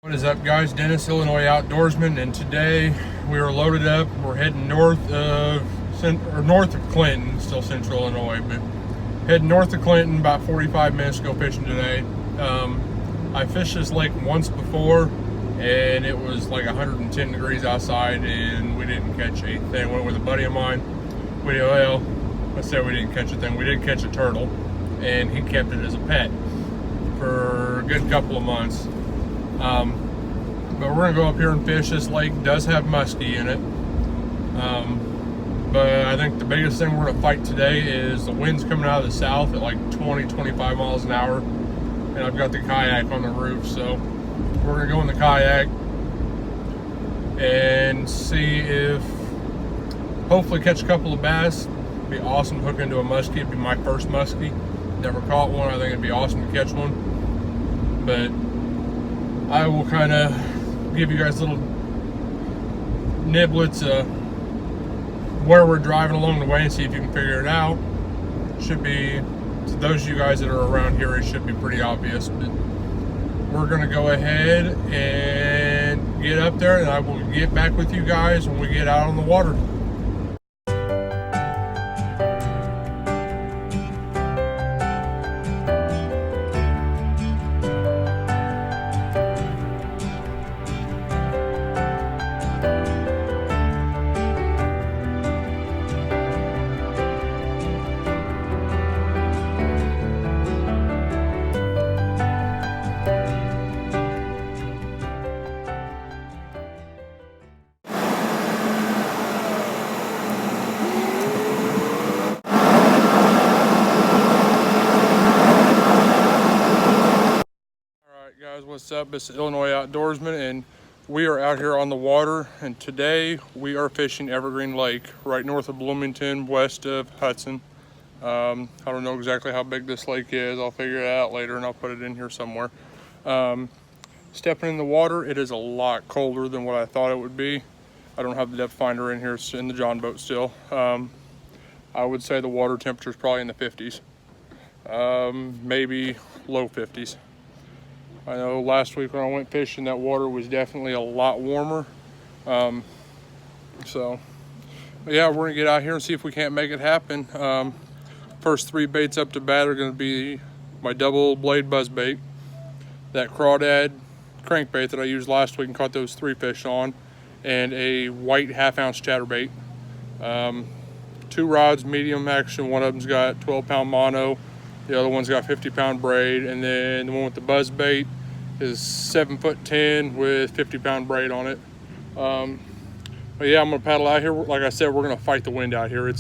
What is up, guys? Dennis, Illinois Outdoorsman, and today we are loaded up. We're heading north of Clinton, still central Illinois, but heading north of Clinton, about 45 minutes to go fishing today. I fished this lake once before, and it was like 110 degrees outside, and we didn't catch a thing. Went with a buddy of mine. Let's say we didn't catch a thing. We did catch a turtle, and he kept it as a pet for a good couple of months. But we're gonna go up here and fish. This lake does have muskie in it, but I think the biggest thing we're gonna fight today is the wind's coming out of the south at like 20-25 miles an hour, and I've got the kayak on the roof, so we're gonna go in the kayak and see if hopefully catch a couple of bass. It'd be awesome to hook into a muskie. It'd be my first muskie. Never caught one. I think it'd be awesome to catch one, but I will kind of give you guys little niblets where we're driving along the way and see if you can figure it out. Should be, to those of you guys that are around here, it should be pretty obvious, but we're going to go ahead and get up there, and I will get back with you guys when we get out on the water. What's up? It's Illinois Outdoorsman, and we are out here on the water, and today we are fishing Evergreen Lake right north of Bloomington, west of Hudson. I don't know exactly how big this lake is. I'll figure it out later and I'll put it in here somewhere. Stepping in the water, it is a lot colder than what I thought it would be. I don't have the depth finder in here. It's in the John boat still. I would say the water temperature is probably in the 50s, maybe low 50s. I know last week when I went fishing, that water was definitely a lot warmer. But yeah, we're gonna get out here and see if we can't make it happen. First three baits up to bat are gonna be my double blade buzz bait, that crawdad crankbait that I used last week and caught those 3 fish on, and a white half-ounce chatterbait. 2 rods, medium action. One of them's got 12-pound mono. The other one's got 50-pound braid, and then the one with the buzz bait is 7'10" with 50-pound braid on it. But yeah, I'm gonna paddle out here. Like I said, we're gonna fight the wind out here.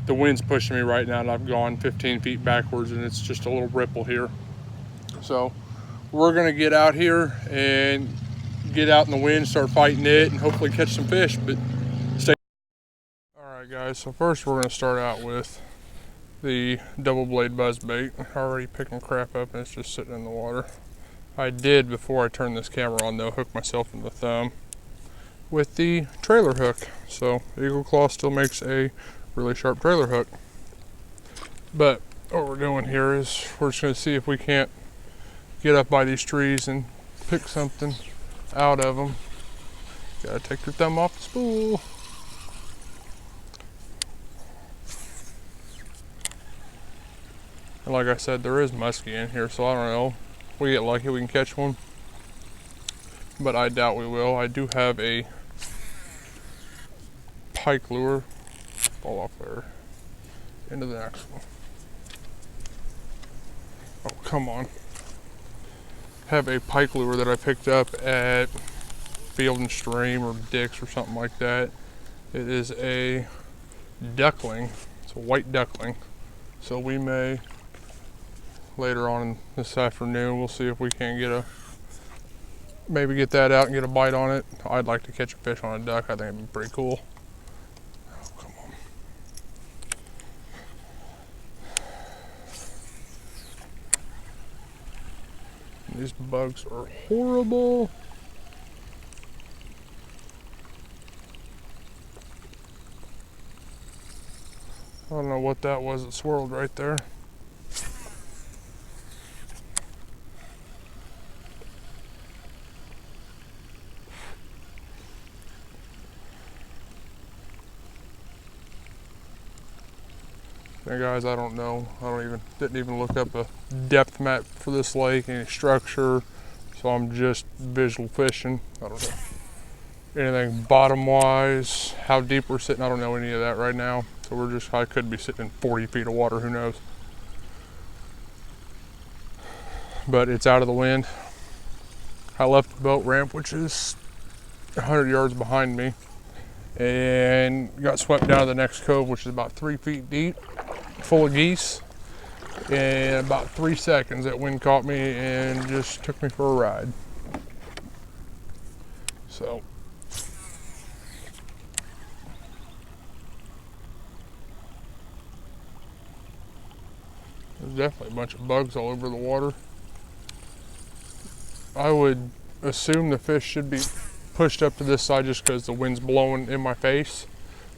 The wind's pushing me right now, and I've gone 15 feet backwards, and it's just a little ripple here. So we're gonna get out here and get out in the wind, start fighting it, and hopefully catch some fish. But stay. All right, guys. So first, we're gonna start out with the double blade buzz bait. Already picking crap up, and it's just sitting in the water. I did, before I turned this camera on though, hook myself in the thumb with the trailer hook. So Eagle Claw still makes a really sharp trailer hook. But what we're doing here is we're just gonna see if we can't get up by these trees and pick something out of them. Gotta take your thumb off the spool. And like I said, there is muskie in here, so I don't know. If we get lucky, we can catch one, but I doubt we will. I do have a pike lure. Fall off there. Into the next one. Oh, come on. Have a pike lure that I picked up at Field and Stream or Dick's or something like that. It is a duckling. It's a white duckling. So we may, later on this afternoon, we'll see if we can't maybe get that out and get a bite on it. I'd like to catch a fish on a duck. I think it'd be pretty cool. Oh, come on. These bugs are horrible. I don't know what that was that swirled right there. And guys, I don't know. Didn't even look up a depth map for this lake, any structure. So I'm just visual fishing. I don't know anything bottom wise, how deep we're sitting. I don't know any of that right now. So I could be sitting in 40 feet of water, who knows. But it's out of the wind. I left the boat ramp, which is 100 yards behind me, and got swept down to the next cove, which is about 3 feet deep, full of geese. And about 3 seconds, that wind caught me and just took me for a ride. So there's definitely a bunch of bugs all over the water. I would assume the fish should be pushed up to this side just because the wind's blowing in my face.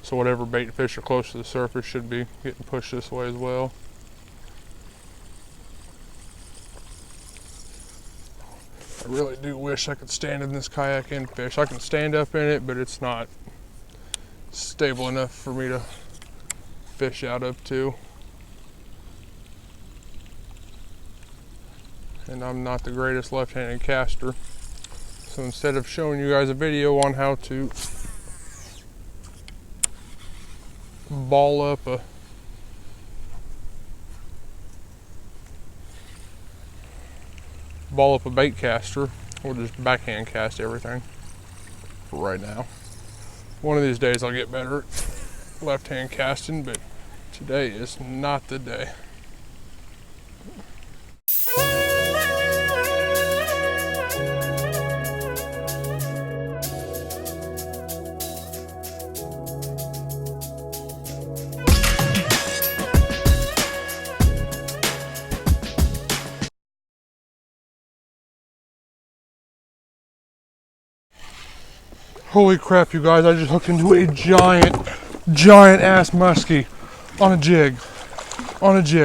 So whatever bait fish are close to the surface should be getting pushed this way as well. I really do wish I could stand in this kayak and fish. I can stand up in it, but it's not stable enough for me to fish out of too. And I'm not the greatest left-handed caster. So instead of showing you guys a video on how to ball up a bait caster, we'll just backhand cast everything for right now. One of these days I'll get better at left-hand casting, but today is not the day. Holy crap, you guys, I just hooked into a giant ass muskie on a jig.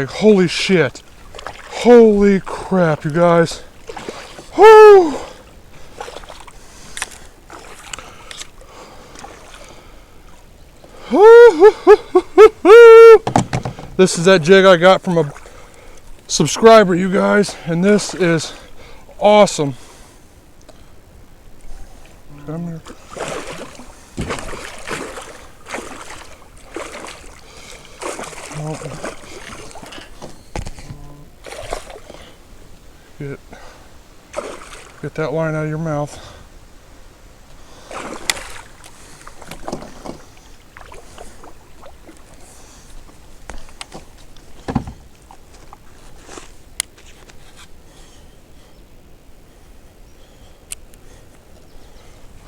Holy shit. Holy crap, you guys. Whoo! This is that jig I got from a subscriber, you guys, and this is awesome. Come here. Get that line out of your mouth.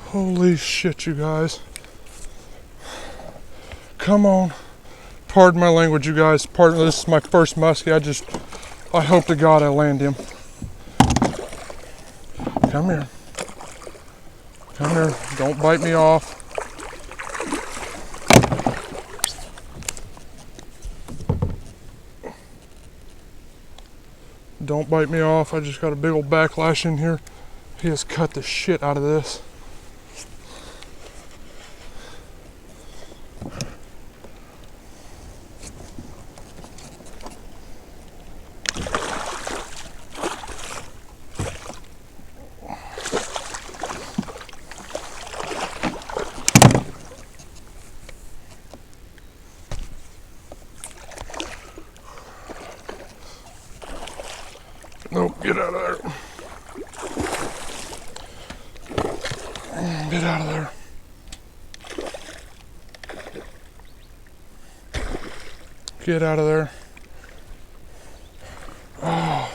Holy shit, you guys. Come on. Pardon my language, you guys. This is my first muskie. I hope to God I land him. Come here. Come here. Don't bite me off. Don't bite me off. I just got a big old backlash in here. He has cut the shit out of this. Nope, get out of there. Get out of there. Get out of there. Oh,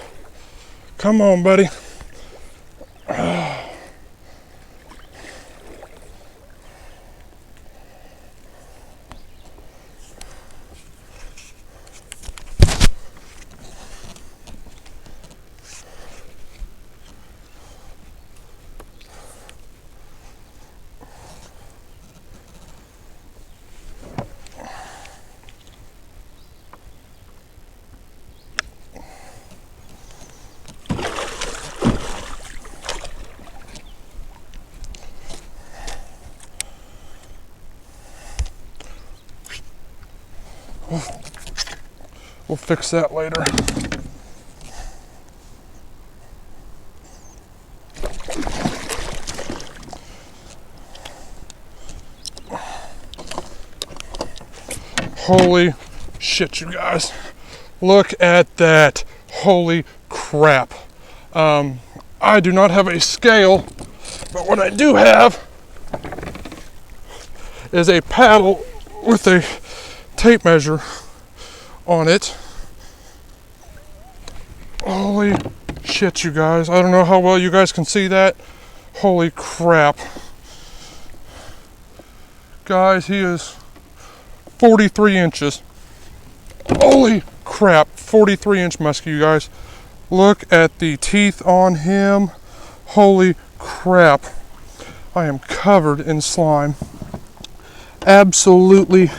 come on, buddy. We'll fix that later. Holy shit, you guys. Look at that. Holy crap. I do not have a scale, but what I do have is a paddle with a tape measure on it. Holy shit, you guys. I don't know how well you guys can see that. Holy crap. Guys, he is 43 inches. Holy crap, 43-inch muskie, you guys. Look at the teeth on him. Holy crap. I am covered in slime. Absolutely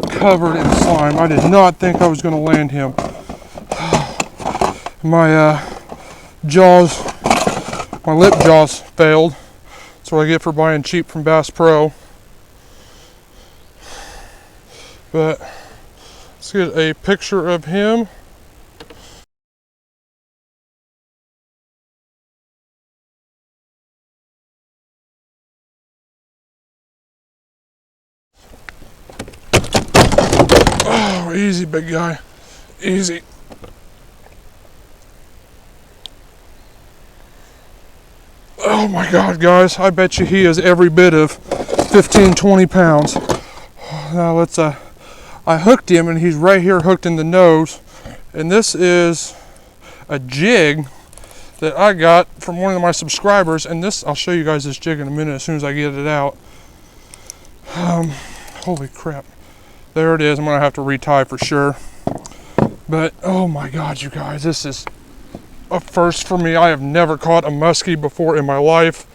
covered in slime. I did not think I was going to land him. My jaws, my lip jaws failed. That's what I get for buying cheap from Bass Pro. But let's get a picture of him. Oh, easy, big guy. Easy. Oh my God, guys. I bet you he is every bit of 15, 20 pounds. Now let's, I hooked him and he's right here hooked in the nose. And this is a jig that I got from one of my subscribers. And this, I'll show you guys this jig in a minute as soon as I get it out. Holy crap. There it is. I'm going to have to retie for sure. But, oh my God, you guys, this is a first for me. I have never caught a muskie before in my life.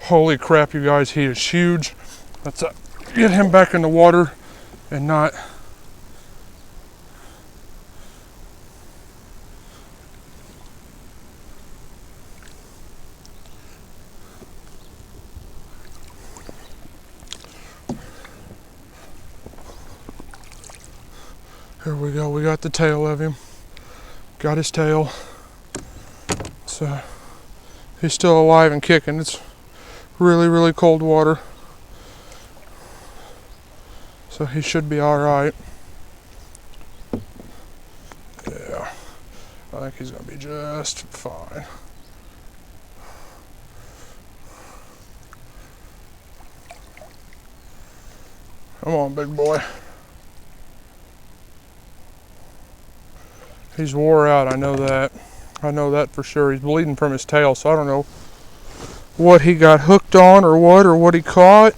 Holy crap, you guys, he is huge. Let's get him back in the water and not... Here we go, we got the tail of him. Got his tail. So he's still alive and kicking. It's really, really cold water. So he should be all right. Yeah, I think he's gonna be just fine. Come on, big boy. He's wore out, I know that. I know that for sure. He's bleeding from his tail, so I don't know what he got hooked on or what he caught.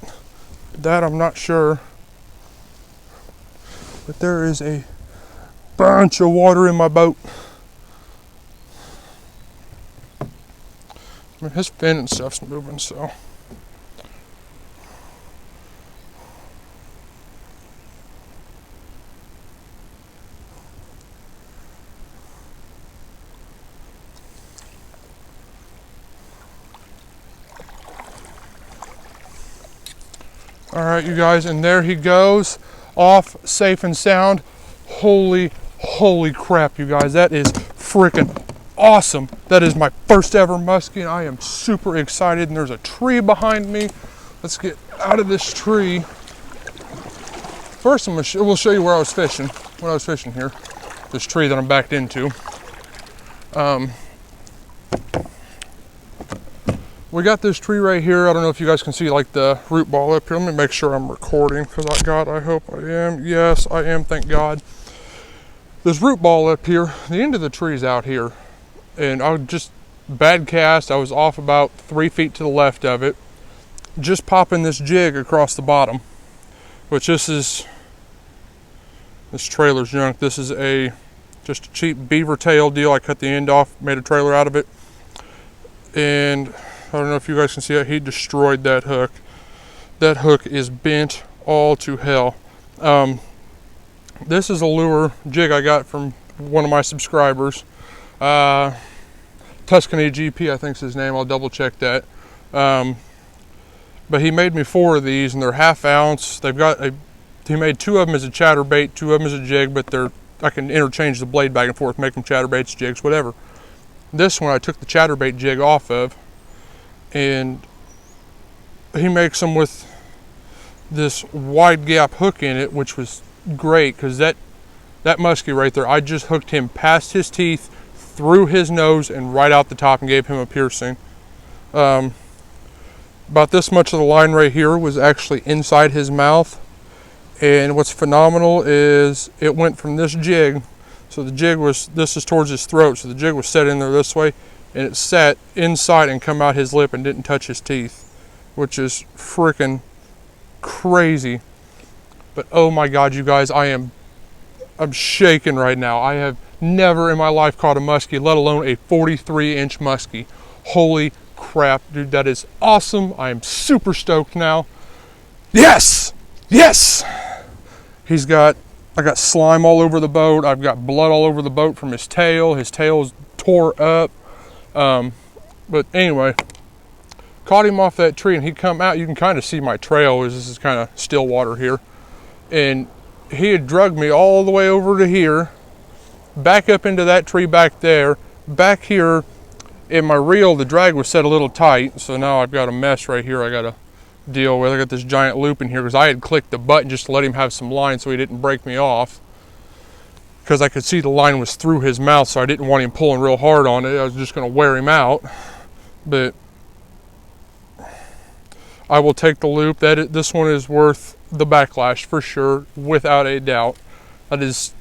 That I'm not sure. But there is a bunch of water in my boat. I mean, his fin and stuff's moving, so. All right, you guys, and there he goes, off safe and sound. Holy crap, you guys. That is freaking awesome. That is my first ever muskie, and I am super excited. And there's a tree behind me. Let's get out of this tree. First, we'll show you where I was fishing, when I was fishing here. This tree that I'm backed into. We got this tree right here. I don't know if you guys can see like the root ball up here. Let me make sure I'm recording because I hope I am. Yes, I am, thank God. This root ball up here, the end of the tree is out here. And I just, bad cast, I was off about 3 feet to the left of it. Just popping this jig across the bottom, which this trailer's junk. This is just a cheap beaver tail deal. I cut the end off, made a trailer out of it. And I don't know if you guys can see it. He destroyed that hook. That hook is bent all to hell. This is a lure jig I got from one of my subscribers. Tuscany GP, I think is his name. I'll double check that. But he made me 4 of these, and they're 1/2 ounce. He made 2 of them as a chatterbait, 2 of them as a jig, but they're I can interchange the blade back and forth, make them chatterbaits, jigs, whatever. This one I took the chatterbait jig off of, and he makes them with this wide gap hook in it, which was great because that muskie right there, I just hooked him past his teeth, through his nose, and right out the top and gave him a piercing. About this much of the line right here was actually inside his mouth. And what's phenomenal is it went from this jig, so the jig was, this is towards his throat, so the jig was set in there this way, and it sat inside and come out his lip and didn't touch his teeth, which is freaking crazy. But oh my God, you guys, I'm shaking right now. I have never in my life caught a muskie, let alone a 43-inch muskie. Holy crap, dude, that is awesome. I am super stoked now. Yes, yes. I got slime all over the boat. I've got blood all over the boat from his tail. His tail's tore up. But anyway, caught him off that tree and he come out. You can kind of see my trail, as this is kind of still water here. And he had drugged me all the way over to here, back up into that tree back there. Back here in my reel, the drag was set a little tight, so now I've got a mess right here I gotta deal with. I got this giant loop in here because I had clicked the button just to let him have some line so he didn't break me off, because I could see the line was through his mouth, so I didn't want him pulling real hard on it. I was just gonna wear him out. But I will take the loop. This one is worth the backlash for sure, without a doubt. That is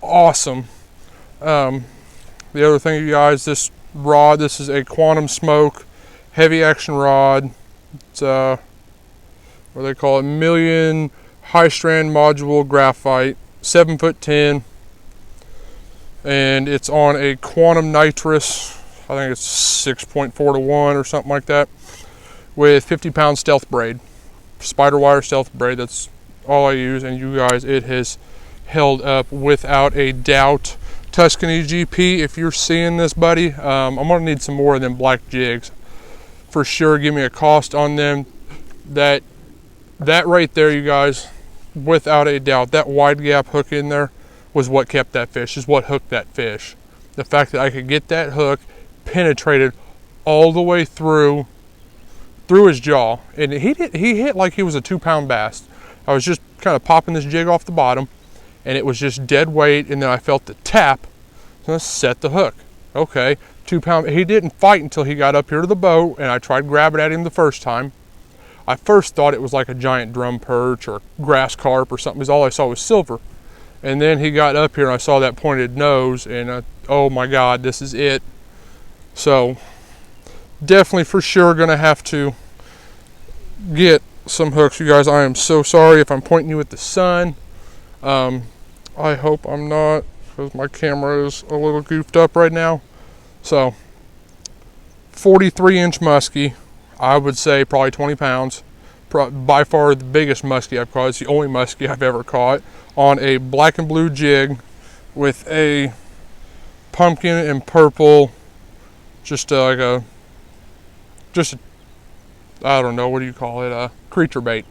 awesome. The other thing, you guys, this rod, this is a Quantum Smoke heavy action rod. It's what they call it, million high strand module graphite, 7'10", and it's on a Quantum Nitrous. I think it's 6.4 to 1 or something like that, with 50-pound stealth braid, spider wire stealth braid. That's all I use, and you guys, it has held up without a doubt. Tuscany GP, if you're seeing this, buddy, I'm gonna need some more of them black jigs for sure. Give me a cost on them. That right there, you guys, without a doubt, that wide gap hook in there was what kept that fish, is what hooked that fish. The fact that I could get that hook penetrated all the way through his jaw, and he hit like he was a 2-pound bass. I was just kind of popping this jig off the bottom, and it was just dead weight, and then I felt the tap, so I set the hook. Okay, 2-pound. He didn't fight until he got up here to the boat, and I tried grabbing at him the first time. I first thought it was like a giant drum perch or grass carp or something, because all I saw was silver. And then he got up here and I saw that pointed nose, and oh my God, this is it. So definitely for sure gonna have to get some hooks, you guys. I am so sorry if I'm pointing you at the sun. I hope I'm not, because my camera is a little goofed up right now. So 43-inch muskie, I would say probably 20 pounds. By far the biggest muskie I've caught. It's the only muskie I've ever caught, on a black and blue jig with a pumpkin and purple, I don't know, what do you call it? A creature bait.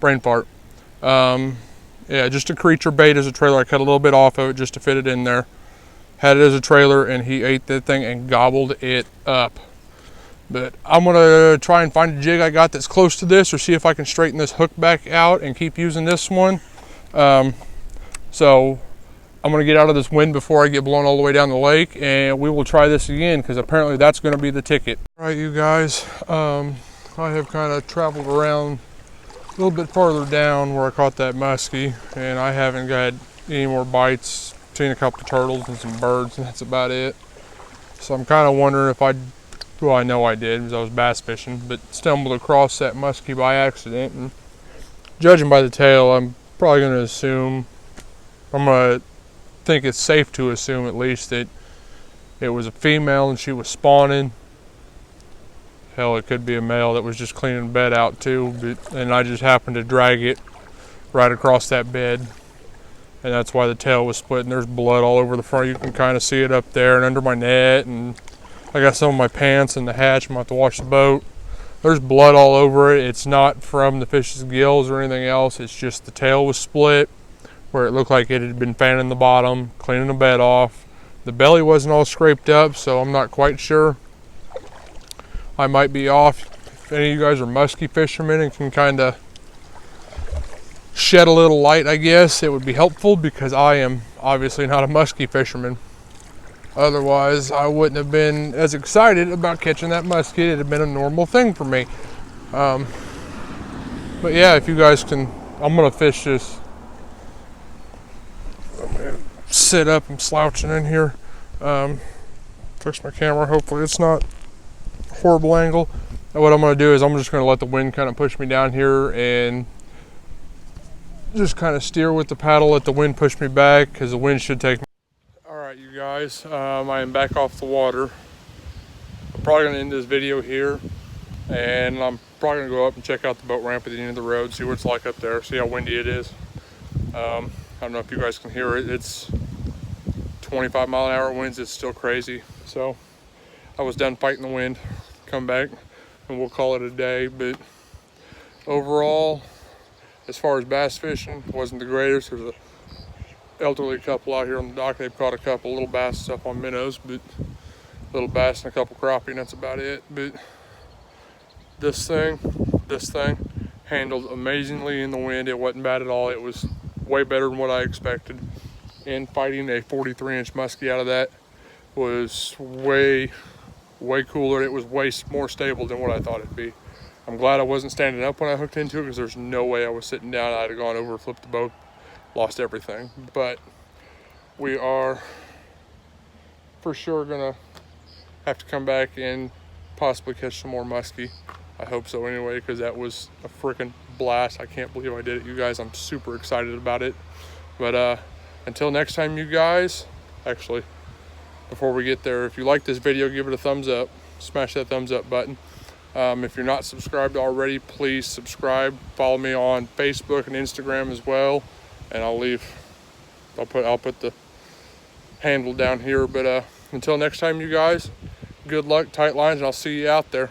Brain fart. Yeah, just a creature bait as a trailer. I cut a little bit off of it just to fit it in there. Had it as a trailer, and he ate that thing and gobbled it up. But I'm gonna try and find a jig I got that's close to this, or see if I can straighten this hook back out and keep using this one. So I'm gonna get out of this wind before I get blown all the way down the lake, and we will try this again, because apparently that's gonna be the ticket. All right, you guys, I have kind of traveled around a little bit farther down where I caught that muskie, and I haven't got any more bites. Seen a couple of turtles and some birds, and that's about it. So I'm kind of wondering if well, I know I did, because I was bass fishing, but stumbled across that muskie by accident, and judging by the tail, I'm probably going to assume, I'm going to think it's safe to assume at least, that it was a female and she was spawning. Hell, it could be a male that was just cleaning the bed out too, and I just happened to drag it right across that bed, and that's why the tail was split, and there's blood all over the front. You can kind of see it up there and under my net, and I got some of my pants in the hatch. I'm going to have to wash the boat. There's blood all over it. It's not from the fish's gills or anything else. It's just the tail was split. where it looked like it had been fanning the bottom, cleaning the bed off. The belly wasn't all scraped up, so I'm not quite sure. I might be off. If any of you guys are muskie fishermen and can kind of shed a little light, I guess, it would be helpful, because I am obviously not a muskie fisherman. Otherwise, I wouldn't have been as excited about catching that muskie. It'd have been a normal thing for me. But yeah, if you guys can, I'm gonna fish this. I'm gonna sit up, I'm slouching in here. Fix my camera, hopefully it's not a horrible angle. And what I'm gonna do is I'm just gonna let the wind kind of push me down here and just kind of steer with the paddle, let the wind push me back, because the wind should take me. All right, you guys, I am back off the water. I'm probably gonna end this video here, and I'm probably gonna go up and check out the boat ramp at the end of the road, see what it's like up there, see how windy it is. I don't know if you guys can hear it. It's 25-mile-an-hour winds. It's still crazy. So I was done fighting the wind. Come back and we'll call it a day. But overall, as far as bass fishing, it wasn't the greatest. There's an elderly couple out here on the dock. They've caught a couple little bass stuff on minnows, but little bass and a couple crappie, and that's about it. But this thing handled amazingly in the wind. It wasn't bad at all. It was way better than what I expected. And fighting a 43-inch muskie out of that was way cooler. It was way more stable than what I thought it'd be. I'm glad I wasn't standing up when I hooked into it, because there's no way I was sitting down. I'd have gone over, flipped the boat, lost everything. But we are for sure gonna have to come back and possibly catch some more muskie. I hope so anyway, because that was a freaking blast. I can't believe I did it, you guys. I'm super excited about it. But until next time, you guys, actually, before we get there, if you like this video, give it a thumbs up. Smash that thumbs up button. If you're not subscribed already, please subscribe. Follow me on Facebook and Instagram as well. And I'll put the handle down here. But until next time, you guys, good luck, tight lines, and I'll see you out there.